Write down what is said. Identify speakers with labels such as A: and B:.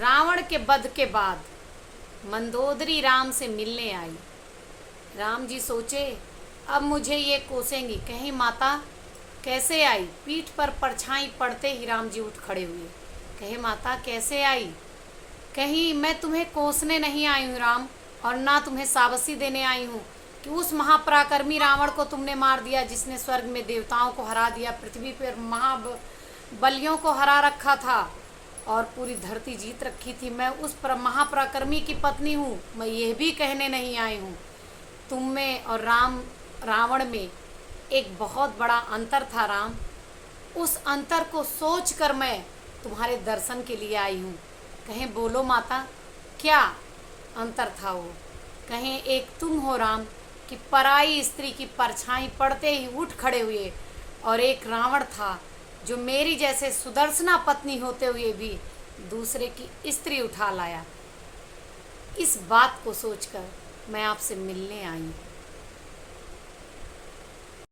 A: रावण के वध के बाद मंदोदरी राम से मिलने आई। राम जी सोचे अब मुझे ये कोसेंगी, कहीं माता कैसे आई। पीठ पर परछाई पड़ते ही राम जी उठ खड़े हुए। कहे माता कैसे आई। कहीं मैं तुम्हें कोसने नहीं आई हूँ राम, और ना तुम्हें शाबाशी देने आई हूँ कि उस महापराक्रमी रावण को तुमने मार दिया जिसने स्वर्ग में देवताओं को हरा दिया, पृथ्वी पर महाबलियों को हरा रखा था और पूरी धरती जीत रखी थी। मैं उस महापराक्रमी की पत्नी हूँ। मैं यह भी कहने नहीं आई हूँ। तुम में और रावण में एक बहुत बड़ा अंतर था राम। उस अंतर को सोचकर मैं तुम्हारे दर्शन के लिए आई हूँ। कहें बोलो माता क्या अंतर था वो। कहें एक तुम हो राम कि पराई स्त्री की परछाई पड़ते ही उठ खड़े हुए, और एक रावण था जो मेरी जैसे सुदर्शना पत्नी होते हुए भी दूसरे की स्त्री उठा लाया। इस बात को सोचकर मैं आपसे मिलने आई हूँ।